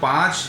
5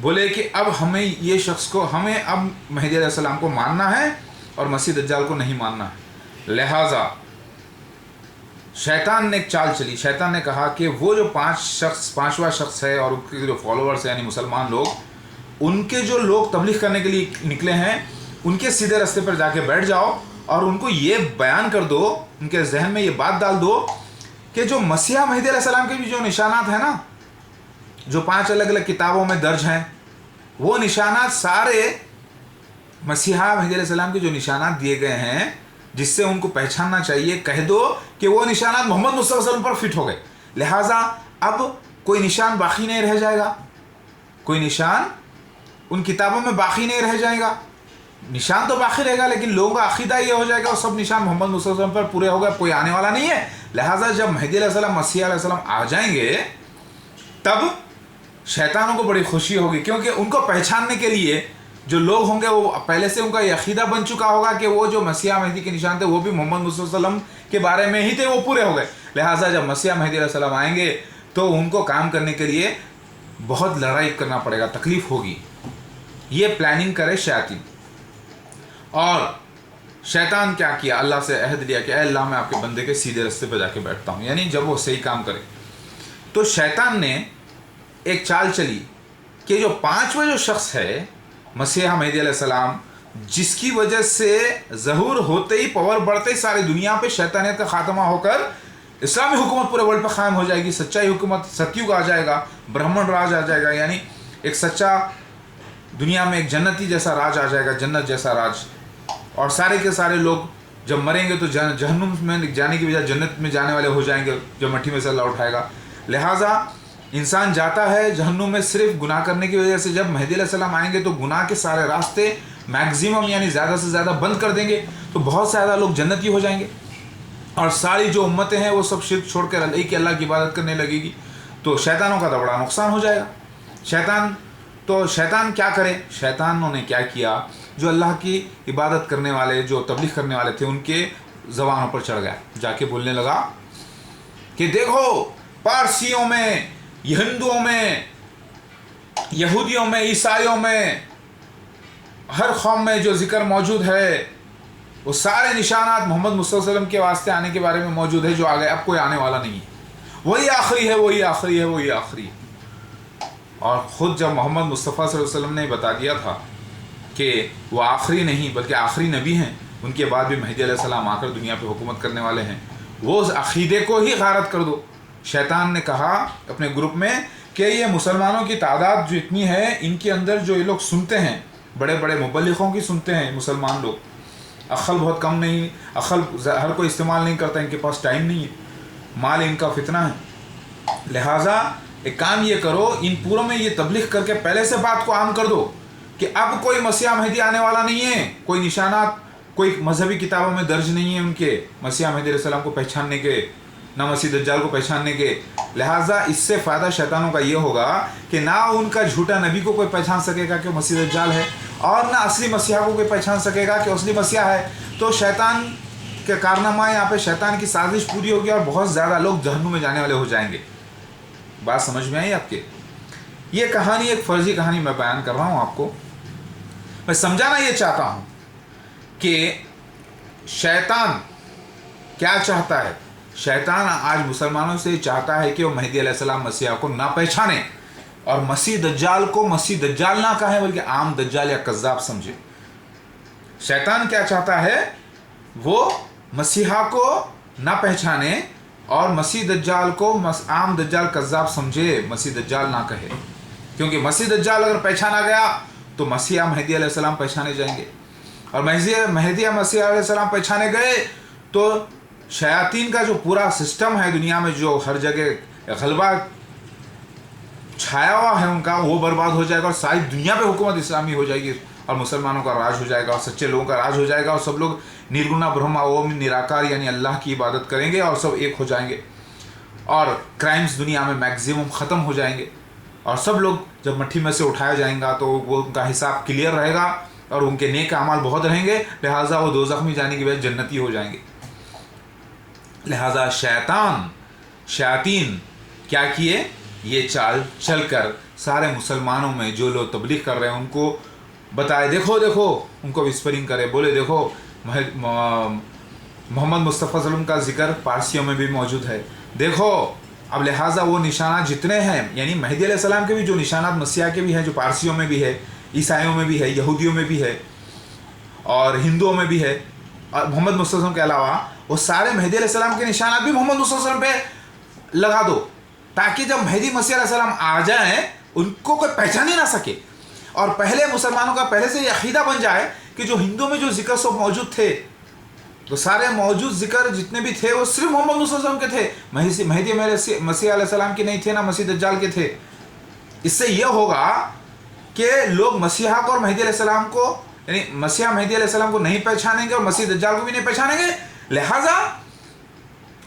بولے کہ اب ہمیں یہ شخص کو، ہمیں اب مہدی علیہ السلام کو ماننا ہے اور مسیح دجال کو نہیں ماننا ہے۔ لہٰذا شیطان نے ایک چال چلی، شیطان نے کہا کہ وہ جو پانچواں شخص ہے اور ان کے جو فالوورس ہیں یعنی مسلمان لوگ، ان کے جو لوگ تبلیغ کرنے کے لیے نکلے ہیں، ان کے سیدھے راستے پر جا کے بیٹھ جاؤ اور ان کو یہ بیان کر دو، ان کے ذہن میں یہ بات ڈال دو کہ جو مسیح مہدی علیہ السلام کے بھی جو نشانات ہیں نا، جو 5 الگ الگ کتابوں میں درج ہیں، وہ نشانات سارے مسیحا مہدی علیہ السلام کے جو نشانات دیے گئے ہیں جس سے ان کو پہچاننا چاہیے، کہہ دو کہ وہ نشانات محمد مصطفیٰ صلی اللہ علیہ وسلم پر فٹ ہو گئے۔ لہٰذا اب کوئی نشان باقی نہیں رہ جائے گا، کوئی نشان ان کتابوں میں باقی نہیں رہ جائے گا۔ نشان تو باقی رہے گا لیکن لوگوں کا عقیدہ یہ ہو جائے گا اور سب نشان محمد مصطفیٰ صلی اللہ علیہ وسلم پر پورے ہو گئے، کوئی آنے والا نہیں ہے۔ لہٰذا جب مہدی علیہ السلام، مسیح علیہ السلام آ جائیں گے تب شیطانوں کو بڑی خوشی ہوگی، کیونکہ ان کو پہچاننے کے لیے جو لوگ ہوں گے وہ پہلے سے ان کا یہ عقیدہ بن چکا ہوگا کہ وہ جو مسیح مہدی کے نشان تھے وہ بھی محمد مصطفیٰ صلی اللہ علیہ وسلم کے بارے میں ہی تھے، وہ پورے ہو گئے۔ لہٰذا جب مسیح مہدی علیہ السلام آئیں گے تو ان کو کام کرنے کے لیے بہت لڑائی کرنا پڑے گا، تکلیف ہوگی۔ یہ پلاننگ کرے شیاطین۔ اور شیطان کیا کیا؟ اللہ سے عہد لیا کہ اے اللہ میں آپ کے بندے کے سیدھے راستے پہ جا کے بیٹھتا ہوں، یعنی جب وہ صحیح کام کرے۔ تو شیطان نے ایک چال چلی کہ جو 5واں جو شخص ہے مسیح مہدی علیہ السلام، جس کی وجہ سے ظہور ہوتے ہی، پاور بڑھتے ہی ساری دنیا پہ شیطانیت کا خاتمہ ہو کر اسلامی حکومت پورے ورلڈ پہ قائم ہو جائے گی، سچائی حکومت، ستیوگ آ جائے گا، برہمن راج آ جائے گا، یعنی ایک سچا دنیا میں ایک جنتی جیسا راج آ جائے گا، جنت جیسا راج۔ اور سارے کے سارے لوگ جب مریں گے تو جہنم میں جانے کی بجائے جنت میں جانے والے ہو جائیں گے جب مٹھی میں سے اللہ اٹھائے گا۔ لہٰذا انسان جاتا ہے جہنم میں صرف گناہ کرنے کی وجہ سے۔ جب مہدی علیہ السلام آئیں گے تو گناہ کے سارے راستے میکزیمم یعنی زیادہ سے زیادہ بند کر دیں گے، تو بہت زیادہ لوگ جنتی ہو جائیں گے، اور ساری جو امتیں ہیں وہ سب شرک چھوڑ کر اللہ کی عبادت کرنے لگے گی، تو شیطانوں کا تو بڑا نقصان ہو جائے گا۔ شیطان کیا کرے؟ شیطانوں نے کیا کیا؟ جو اللہ کی عبادت کرنے والے، جو تبلیغ کرنے والے تھے، ان کے زبانوں پر چڑھ گیا، جا کے بولنے لگا کہ دیکھو پارسیوں میں، ہندوؤں میں، یہودیوں میں، عیسائیوں میں، ہر قوم میں جو ذکر موجود ہے وہ سارے نشانات محمد مصطفیٰ صلی اللہ علیہ وسلم کے واسطے آنے کے بارے میں موجود ہے، جو آگے اب کوئی آنے والا نہیں ہے، وہی آخری ہے، وہی آخری ہے، وہی آخری ہے۔ اور خود جب محمد مصطفیٰ صلی اللہ علیہ وسلم نے بتا دیا تھا کہ وہ آخری نہیں بلکہ آخری نبی ہیں، ان کے بعد بھی مہدی علیہ السلام آ کر دنیا پہ حکومت کرنے والے ہیں، وہ اس عقیدے کو ہی غارت کر دو۔ شیطان نے کہا اپنے گروپ میں کہ یہ مسلمانوں کی تعداد جو اتنی ہے، ان کے اندر جو یہ لوگ سنتے ہیں، بڑے بڑے مبلغوں کی سنتے ہیں مسلمان لوگ، عقل بہت کم نہیں، عقل ہر کوئی استعمال نہیں کرتا، ان کے پاس ٹائم نہیں ہے، مال ان کا فتنہ ہے۔ لہٰذا ایک کام یہ کرو، ان پوروں میں یہ تبلیغ کر کے پہلے سے بات کو عام کر دو کہ اب کوئی مسیح مہدی آنے والا نہیں ہے، کوئی نشانات کوئی مذہبی کتابوں میں درج نہیں ہے ان کے مسیح مہدی علیہ السلام کو پہچاننے کے، نہ مسیح دجال کو پہچاننے کے۔ لہٰذا اس سے فائدہ شیطانوں کا یہ ہوگا کہ نہ ان کا جھوٹا نبی کو کوئی پہچان سکے گا کہ وہ مسیح دجال ہے، اور نہ اصلی مسیحا کو کوئی پہچان سکے گا کہ اصلی مسیحا ہے۔ تو شیطان کے کارنامہ یہاں پہ، شیطان کی سازش پوری ہوگی اور بہت زیادہ لوگ جہنم میں جانے والے ہو جائیں گے۔ بات سمجھ میں آئی آپ کے؟ یہ کہانی ایک فرضی کہانی میں بیان کر رہا ہوں آپ کو، میں سمجھانا یہ چاہتا ہوں کہ شیطان کیا چاہتا ہے۔ شیطان آج مسلمانوں سے چاہتا ہے کہ وہ مہدی علیہ السلام مسیح کو نہ پہچانے اور مسیح دجال کو مسیح دجال نہ کہے بلکہ عام دجال یا کذاب سمجھے۔ شیطان کیا چاہتا ہے؟ وہ مسیحا کو نہ پہچانے اور مسیح دجال کو عام دجال کذاب سمجھے، مسیح دجال نہ کہے، کیونکہ مسیح دجال اگر پہچانا گیا تو مسیح مہدی علیہ السلام پہچانے جائیں گے، اور مہدی مسیح علیہ السلام پہچانے گئے تو شیاطین کا جو پورا سسٹم ہے دنیا میں، جو ہر جگہ غلبہ چھایا ہوا ہے ان کا، وہ برباد ہو جائے گا، اور ساری دنیا پہ حکومت اسلامی ہو جائے گی، اور مسلمانوں کا راج ہو جائے گا، اور سچے لوگوں کا راج ہو جائے گا، اور سب لوگ نرگنا برہما اوم نراکار یعنی اللہ کی عبادت کریں گے، اور سب ایک ہو جائیں گے، اور کرائمز دنیا میں میکزیمم ختم ہو جائیں گے، اور سب لوگ جب مٹھی میں سے اٹھایا جائیں گا تو وہ ان کا حساب کلیئر رہے گا، اور ان کے نیک اعمال بہت رہیں گے، لہٰذا وہ دوزخ میں جانے کی بجائے جنتی ہو جائیں گے۔ لہٰذا شیاطین کیا کیے؟ یہ چال چل کر سارے مسلمانوں میں جو لوگ تبلیغ کر رہے ہیں ان کو بتائے، دیکھو دیکھو، ان کو وسپرنگ کرے، بولے دیکھو محمد مصطفیٰ صلی اللہ علیہ وسلم کا ذکر پارسیوں میں بھی موجود ہے، دیکھو۔ اب لہٰذا وہ نشانات جتنے ہیں، یعنی مہدی علیہ السلام کے بھی جو نشانات مسیح کے بھی ہیں، جو پارسیوں میں بھی ہے، عیسائیوں میں بھی ہے، یہودیوں میں بھی ہے اور ہندوؤں میں بھی ہے، اور محمد مصطفیٰ صلی اللہ علیہ وسلم کے علاوہ وہ سارے مہدی علیہ السلام کے نشانات بھی محمد مصطفیٰ صلی اللہ علیہ وسلم پہ لگا دو، تاکہ جب مہدی مسیح علیہ السلام آ جائیں ان کو کوئی پہچان ہی نہ سکے، اور پہلے مسلمانوں کا پہلے سے یہ عقیدہ بن جائے کہ جو ہندوؤں میں جو ذکر سب موجود تھے، تو سارے موجود ذکر جتنے بھی تھے وہ صرف محمد صلی اللہ علیہ وسلم کے تھے، مہدی مسیح علیہ السلام کے نہیں تھے، نہ مسیح دجال کے تھے۔ اس سے یہ ہوگا کہ لوگ مسیحا کو اور مہدی علیہ السلام کو، یعنی مسیحا مہدی علیہ السلام کو نہیں پہچانیں گے اور مسیح دجال کو بھی نہیں پہچانیں گے، لہٰذا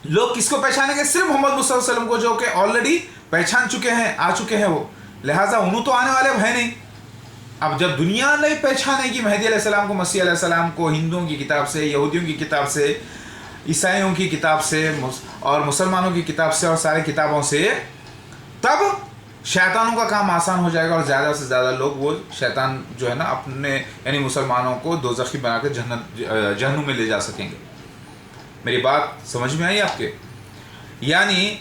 لوگ کس کو پہچانیں گے؟ صرف محمد صلی اللہ علیہ وسلم کو، جو کہ آلریڈی پہچان چکے ہیں، آ چکے ہیں وہ، لہٰذا انہوں تو آنے والے ہے نہیں۔ اب جب دنیا نہیں پہچانے گی مہدی علیہ السلام کو، مسیح علیہ السلام کو، ہندوؤں کی کتاب سے، یہودیوں کی کتاب سے، عیسائیوں کی کتاب سے اور مسلمانوں کی کتاب سے اور سارے کتابوں سے، تب شیطانوں کا کام آسان ہو جائے گا، اور زیادہ سے زیادہ لوگ وہ شیطان جو ہے نا اپنے یعنی مسلمانوں کو دوزخی بنا کے جہنم میں لے جا سکیں گے۔ میری بات سمجھ میں آئی آپ کے؟ یعنی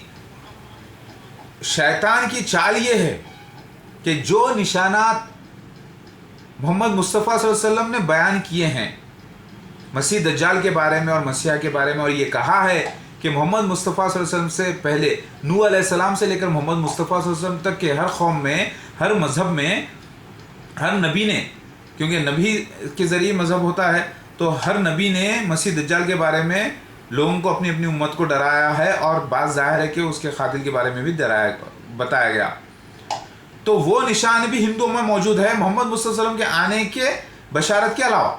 شیطان کی چال یہ ہے کہ جو نشانات محمد مصطفیٰ صلی اللہ علیہ وسلم نے بیان کیے ہیں مسیح دجال کے بارے میں اور مسیح کے بارے میں، اور یہ کہا ہے کہ محمد مصطفیٰ صلی اللہ علیہ وسلم سے پہلے نوح علیہ السلام سے لے کر محمد مصطفیٰ صلی اللہ علیہ وسلم تک کے ہر قوم میں، ہر مذہب میں، ہر نبی نے، کیونکہ نبی کے ذریعے مذہب ہوتا ہے، تو ہر نبی نے مسیح دجال کے بارے میں لوگوں کو اپنی اپنی امت کو ڈرایا ہے، اور بات ظاہر ہے کہ اس کے قاتل کے بارے میں بھی بتایا گیا۔ تو وہ نشان بھی ہندوؤں میں موجود ہے محمد مصطفیٰ صلی اللہ علیہ وسلم کے آنے کے بشارت کے علاوہ۔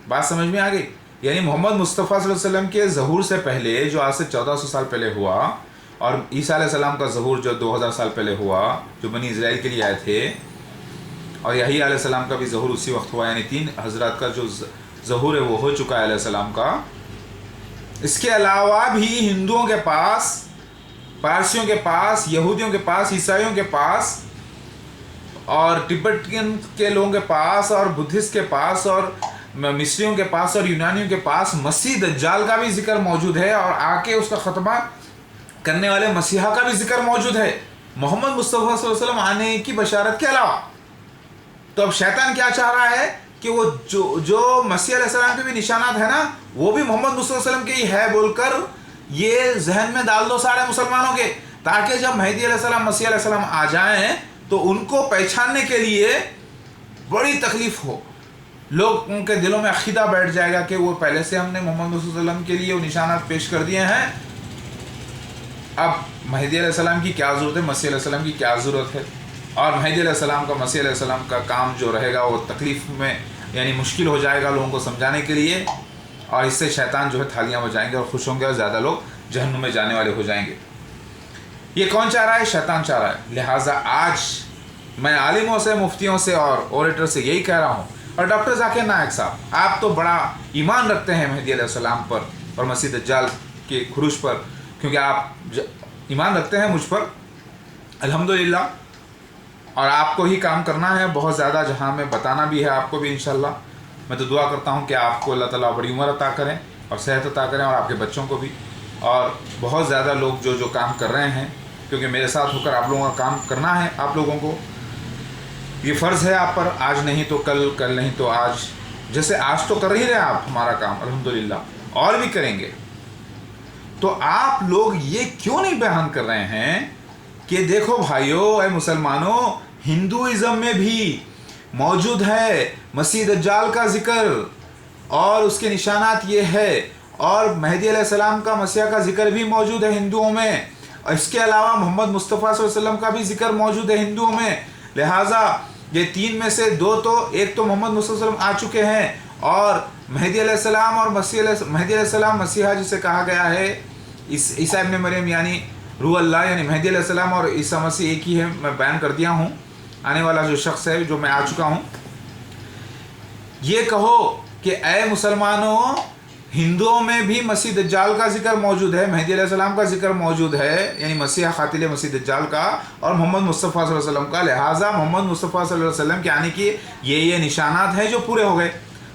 بات سمجھ میں آ گئی؟ یعنی محمد مصطفیٰ صلی اللہ علیہ وسلم کے ظہور سے پہلے، جو آج سے 1400 سال پہلے ہوا، اور عیسیٰ علیہ السلام کا ظہور جو 2000 سال پہلے ہوا، جو بنی اسرائیل کے لیے آئے تھے، اور یحییٰ علیہ السلام کا بھی ظہور اسی وقت ہوا، یعنی 3 حضرات کا جو ظہور ہے وہ ہو چکا ہے علیہ السلام کا۔ اس کے علاوہ بھی ہندوؤں کے پاس، پارسیوں کے پاس، یہودیوں کے پاس، عیسائیوں کے پاس، اور ٹبٹین کے لوگوں کے پاس، اور بدھسٹ کے پاس، اور مصریوں کے پاس، اور یونانیوں کے پاس مسیح دجال کا بھی ذکر موجود ہے، اور آ کے اس کا خطبہ کرنے والے مسیحا کا بھی ذکر موجود ہے، محمد مصطفیٰ صلی اللہ علیہ وسلم آنے کی بشارت کے علاوہ۔ تو اب شیطان کیا چاہ رہا ہے کہ وہ جو مسیح علیہ السلام کے بھی نشانات ہیں نا، وہ بھی محمد مصطفیٰ صلی اللہ علیہ وسلم کے ہی ہے بول کر یہ ذہن میں ڈال دو سارے مسلمانوں کے، تاکہ جب مہدی علیہ السلام، مسیح علیہ السلام آ جائیں تو ان کو پہچاننے کے لیے بڑی تکلیف ہو، لوگوں کے دلوں میں عقیدہ بیٹھ جائے گا کہ وہ پہلے سے ہم نے محمد صلی اللہ علیہ وسلم کے لیے وہ نشانات پیش کر دیے ہیں، اب مہدی علیہ السلام کی کیا ضرورت ہے، مسیح علیہ السلام کی کیا ضرورت ہے۔ اور مہدی علیہ السلام کا، مسیح علیہ السلام کا کام جو رہے گا وہ تکلیف میں، یعنی مشکل ہو جائے گا لوگوں کو سمجھانے کے لیے، اور اس سے شیطان جو ہے تھالیاں بجائیں گے اور خوش ہوں گے، اور زیادہ لوگ جہنم میں جانے والے ہو جائیں گے۔ یہ کون چاہ رہا ہے؟ شیطان چاہ رہا ہے۔ لہٰذا آج میں عالموں سے، مفتیوں سے اور اوریٹر سے یہی کہہ رہا ہوں، اور ڈاکٹر ذاکر نائک صاحب، آپ تو بڑا ایمان رکھتے ہیں مہدی علیہ السلام پر اور مسیح دجال کے خروج پر، کیونکہ آپ ایمان رکھتے ہیں مجھ پر، الحمدللہ، اور آپ کو ہی کام کرنا ہے بہت زیادہ، جہاں میں بتانا بھی ہے آپ کو بھی انشاءاللہ۔ میں تو دعا کرتا ہوں کہ آپ کو اللہ تعالیٰ بڑی عمر عطا کریں اور صحت عطا کریں، اور آپ کے بچوں کو بھی، اور بہت زیادہ لوگ جو کام کر رہے ہیں، کیونکہ میرے ساتھ ہو کر آپ لوگوں کا کام کرنا ہے، آپ لوگوں کو یہ فرض ہے آپ پر، آج نہیں تو کل، کل نہیں تو آج، جیسے آج تو کر ہی رہے ہیں آپ ہمارا کام الحمدللہ، اور بھی کریں گے۔ تو آپ لوگ یہ کیوں نہیں بیان کر رہے ہیں کہ دیکھو بھائیو، اے مسلمانوں، ہندوازم میں بھی موجود ہے مسیح دجال کا ذکر، اور اس کے نشانات یہ ہے، اور مہدی علیہ السلام کا، مسیح کا ذکر بھی موجود ہے ہندوؤں میں، اور اس کے علاوہ محمد مصطفیٰ صلی اللہ علیہ وسلم کا بھی ذکر موجود ہے ہندوؤں میں۔ لہٰذا یہ 3 میں سے 2 تو، ایک تو محمد مصطفیٰ صلی اللہ علیہ وسلم آ چکے ہیں، اور مہدی علیہ السلام اور مہدی علیہ السلام مسیحا جسے کہا گیا ہے، عیسیٰ ابن مریم یعنی روح اللہ، یعنی مہدی علیہ السلام اور عیسیٰ مسیح ایک ہی ہے، میں بیان کر دیا ہوں۔ آنے والا جو شخص ہے، جو میں آ چکا ہوں، یہ کہو کہ اے مسلمانوں، ہندوؤں میں بھی مسیح دجال کا ذکر موجود ہے، مہدی علیہ السلام کا ذکر موجود ہے، یعنی مسیح قاتل مسیح دجال کا اور محمد مصطفیٰ صلی اللہ علیہ وسلم کا. لہٰذا محمد مصطفیٰ صلی اللہ علیہ وسلم کے آنے کی یہ نشانات ہیں جو پورے ہو گئے.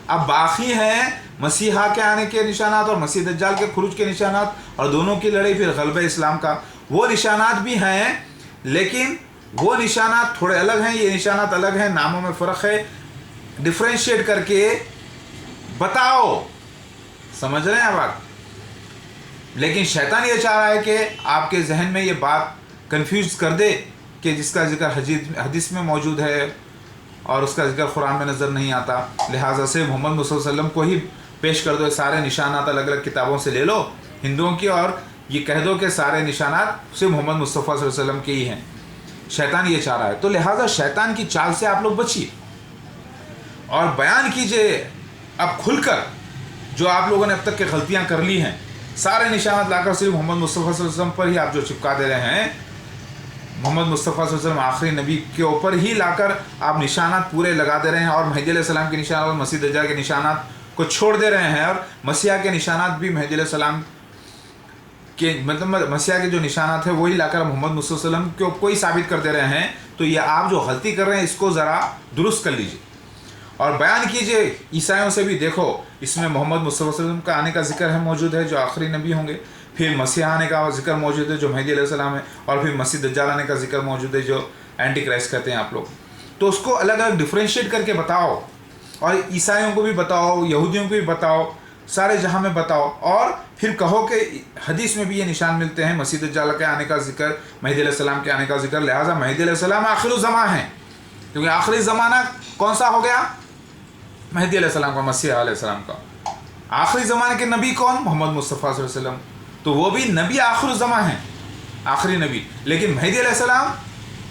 اب باقی ہیں مسیحا کے آنے کے نشانات اور مسیح دجال کے خروج کے نشانات، اور دونوں کی لڑائی پھر غلبہ اسلام کا. وہ نشانات بھی ہیں، لیکن وہ نشانات تھوڑے الگ ہیں، یہ نشانات الگ ہیں، ناموں میں فرق ہے. ڈفرینشیٹ کر کے بتاؤ، سمجھ رہے ہیں آپ؟ لیکن شیطان یہ چاہ رہا ہے کہ آپ کے ذہن میں یہ بات کنفیوز کر دے کہ جس کا ذکر حدیث میں موجود ہے اور اس کا ذکر قرآن میں نظر نہیں آتا، لہٰذا سے محمد صلی اللہ علیہ وسلم کو ہی پیش کر دو. سارے نشانات الگ الگ کتابوں سے لے لو ہندوؤں کی، اور یہ کہہ دو کہ سارے نشانات صرف محمد مصطفیٰ صلی اللہ علیہ وسلم کے ہی ہیں. شیطان یہ چاہ رہا ہے. تو لہٰذا شیطان کی چال سے آپ لوگ بچیے اور بیان کیجئے اب کھل کر جو آپ لوگوں نے اب تک کے غلطیاں کر لی ہیں. سارے نشانات لا کر صرف محمد مصطفیٰ صلی اللہ علیہ وسلم پر ہی آپ جو چپکا دے رہے ہیں، محمد مصطفیٰ صلی اللہ علیہ وسلم آخری نبی کے اوپر ہی لا کر آپ نشانات پورے لگا دے رہے ہیں، اور مہدی علیہ السلام کے نشانات اور مسیح دجال کے نشانات کو چھوڑ دے رہے ہیں، اور مسیح کے نشانات بھی مہدی علیہ السلام کے مطلب مسیح کے جو نشانات ہیں وہی لا کر محمد مصطفیٰ صلی اللہ علیہ وسلم کو ہی ثابت کر دے رہے ہیں. تو یہ آپ جو غلطی کر رہے ہیں اس کو ذرا درست کر لیجیے اور بیان کیجئے. عیسائیوں سے بھی دیکھو اس میں محمد مصطفیٰ صلی اللہ علیہ وسلم کا آنے کا ذکر ہے موجود ہے جو آخری نبی ہوں گے، پھر مسیح آنے کا ذکر موجود ہے جو مہدی علیہ السلام ہے، اور پھر مسیح دجال آنے کا ذکر موجود ہے جو اینٹی کرائسٹ کہتے ہیں آپ لوگ. تو اس کو الگ الگ ڈفرینشیٹ کر کے بتاؤ، اور عیسائیوں کو بھی بتاؤ، یہودیوں کو بھی بتاؤ، سارے جہاں میں بتاؤ، اور پھر کہو کہ حدیث میں بھی یہ نشان ملتے ہیں مسیح دجال کے آنے کا ذکر، مہدی علیہ السلام کے آنے کا ذکر. لہٰذا مہدی علیہ السلام آخر الزمان ہیں، کیونکہ آخری زمانہ کون سا ہو گیا؟ مہدی علیہ السلام کا، مسیح علیہ السلام کا. آخری زمانے کے نبی کون؟ محمد مصطفیٰ صلی اللہ علیہ وسلم. تو وہ بھی نبی آخر الزمان ہیں، آخری نبی. لیکن مہدی علیہ السلام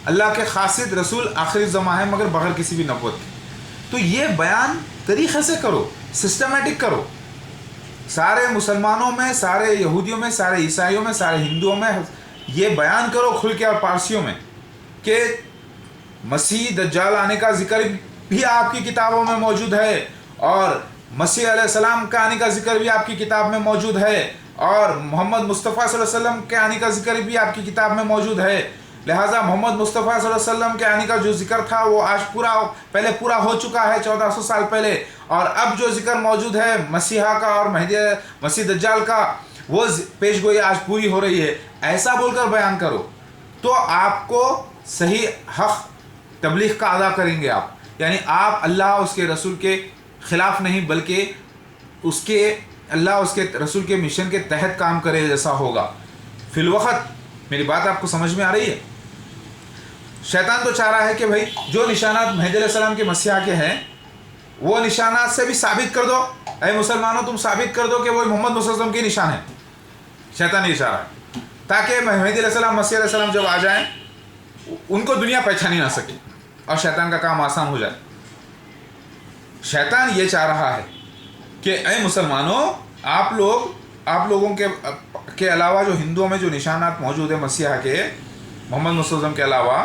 اللہ کے خاصد رسول آخری الزمان ہیں، مگر بغیر کسی بھی نبوت کے. تو یہ بیان طریقے سے کرو، سسٹمیٹک کرو. سارے مسلمانوں میں، سارے یہودیوں میں، سارے عیسائیوں میں، سارے ہندوؤں میں یہ بیان کرو کھل کے، اور پارسیوں میں، کہ مسیح دجال آنے کا ذکر بھی آپ کی کتابوں میں موجود ہے، اور مسیح علیہ السلام کا آنے کا ذکر بھی آپ کی کتاب میں موجود ہے، اور محمد مصطفیٰ صلی اللہ علیہ وسلم کے آنے کا ذکر بھی آپ کی کتاب میں موجود ہے. لہٰذا محمد مصطفیٰ صلی اللہ علیہ وسلم کے آنے کا جو ذکر تھا وہ آج پہلے پورا ہو چکا ہے 1400 سال پہلے، اور اب جو ذکر موجود ہے مسیحا کا اور مسیح دجال کا، وہ پیش گوئی آج پوری ہو رہی ہے. ایسا بول کر بیان کرو تو آپ کو صحیح حق تبلیغ کا ادا کریں گے آپ. یعنی آپ اللہ اس کے رسول کے خلاف نہیں، بلکہ اللہ اس کے رسول کے مشن کے تحت کام کرے جیسا ہوگا. فی الوقت میری بات آپ کو سمجھ میں آ رہی ہے؟ شیطان تو چاہ رہا ہے کہ بھائی جو نشانات مہدی علیہ السلام کے مسیح کے ہیں وہ نشانات سے بھی ثابت کر دو. اے مسلمانوں تم ثابت کر دو کہ وہ محمد صلی اللہ علیہ وسلم کے نشان ہیں. شیطان یہ چاہ رہا ہے تاکہ مہدی علیہ السلام مسیح علیہ السلام جب آ جائیں ان کو دنیا پہچان ہی نہ سکے اور شیطان کا کام آسان ہو جائے. شیطان یہ چاہ رہا ہے کہ اے مسلمانوں آپ لوگوں کے علاوہ جو ہندوؤں میں جو نشانات موجود ہیں مسیح کے، محمد صلی اللہ علیہ وسلم کے علاوہ،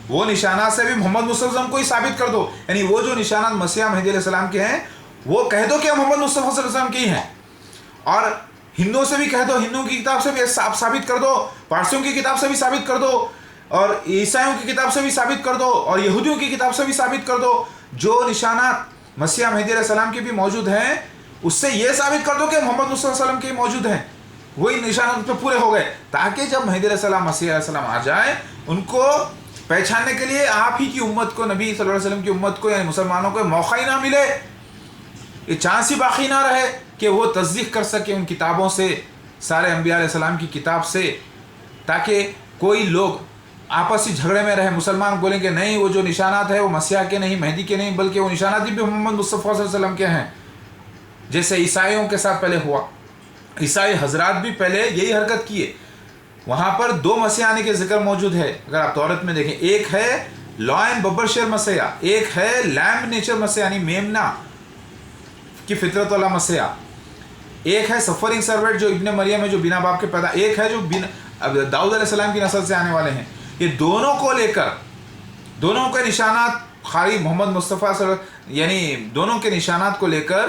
وہ نشانات سے بھی محمد صلی اللہ علیہ وسلم کو ہی ثابت کر دو. یعنی وہ جو نشانات مسیح مہدی علیہ السلام کے ہیں وہ کہہ دو کہ محمد مصطفیٰ صلی اللہ علیہ وسلم کے ہی ہیں. اور ہندوؤں سے بھی کہہ دو، ہندوؤں کی کتاب سے بھی ثابت کر دو، پارسیوں کی کتاب سے بھی ثابت کر دو، اور عیسائیوں کی کتاب سے بھی ثابت کر دو، اور یہودیوں کی کتاب سے بھی ثابت کر دو. جو نشانات مسیح مہدی علیہ السلام کے بھی موجود ہیں اس سے یہ ثابت کر دو کہ محمد صلی اللہ علیہ وسلم کے موجود ہیں. وہی نشانات پہ پورے ہو گئے، تاکہ جب مہدی علیہ السلام مسیح علیہ السلام آ جائے ان کو پہچاننے کے لیے آپ ہی کی امت کو، نبی صلی اللہ علیہ وسلم کی امت کو، یعنی مسلمانوں کو موقع ہی نہ ملے، یہ چانس ہی باقی نہ رہے کہ وہ تصدیق کر سکے ان کتابوں سے، سارے انبیاء علیہ السلام کی کتاب سے، تاکہ کوئی لوگ آپسی جھگڑے میں رہے. مسلمان بولیں کہ نہیں وہ جو نشانات ہیں وہ مسیح کے نہیں، مہدی کے نہیں، بلکہ وہ نشانات بھی محمد مصطفیٰ صلی اللہ علیہ وسلم کے ہیں، جیسے عیسائیوں کے ساتھ پہلے ہوا. عیسائی حضرات بھی پہلے یہی حرکت کیے. وہاں پر دو مسیح آنے کے ذکر موجود ہے اگر آپ تورات میں دیکھیں. ایک ہے لائن ببر شیر مسیح، ایک ہے لیمب نیچر مسیح یعنی میمنا کی فطرت والا مسیح، ایک ہے سفرنگ سروٹ جو ابن مریم ہے جو بنا باپ کے پیدا، ایک ہے جو داؤد علیہ السلام کی نسل سے آنے والے ہیں. یہ دونوں کو لے کر دونوں کے نشانات خالی محمد مصطفیٰ یعنی دونوں کے نشانات کو لے کر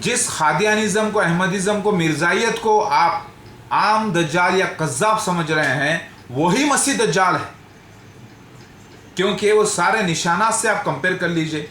جس قادیانیزم کو، احمدیزم کو، مرزائیت کو آپ عام دجال یا قذاب سمجھ رہے ہیں، وہی مسیح دجال ہے، کیونکہ وہ سارے نشانات سے آپ کمپیئر کر لیجئے.